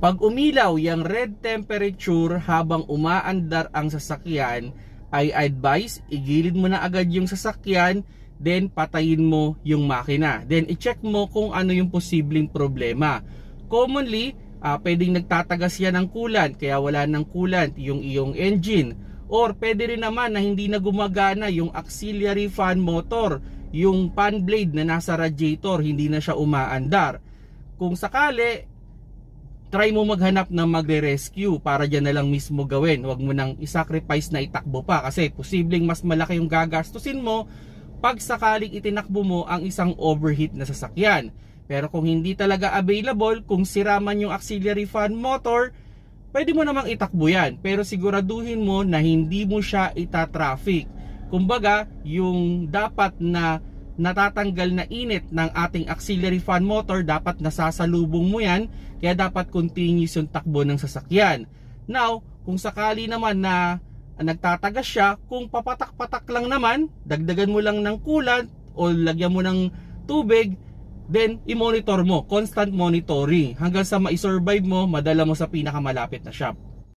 Pag umilaw yung red temperature habang umaandar ang sasakyan, ay advise igilid mo na agad yung sasakyan, then patayin mo yung makina. Then i-check mo kung ano yung posibleng problema. Commonly, pwedeng nagtatagas yan ng coolant, kaya wala ng coolant yung iyong engine. Or pwede rin naman na hindi na gumagana yung auxiliary fan motor, yung fan blade na nasa radiator, hindi na siya umaandar. Kung sakali, try mo maghanap ng magre-rescue para dyan na lang mismo gawin. Huwag mo nang isacrifice na itakbo pa kasi posibleng mas malaki yung gagastusin mo pag sakaling itinakbo mo ang isang overheat na sasakyan. Pero kung hindi talaga available, kung sira man yung auxiliary fan motor, pwede mo namang itakbo yan. Pero siguraduhin mo na hindi mo siya itatraffic. Kumbaga, yung dapat na natatanggal na init ng ating auxiliary fan motor, dapat nasasalubong mo yan, kaya dapat continuous yung takbo ng sasakyan. Now, kung sakali naman na nagtatagas siya, kung papatak-patak lang naman, dagdagan mo lang ng coolant o lagyan mo ng tubig, then i-monitor mo, constant monitoring hanggang sa ma-survive mo, madala mo sa pinakamalapit na shop.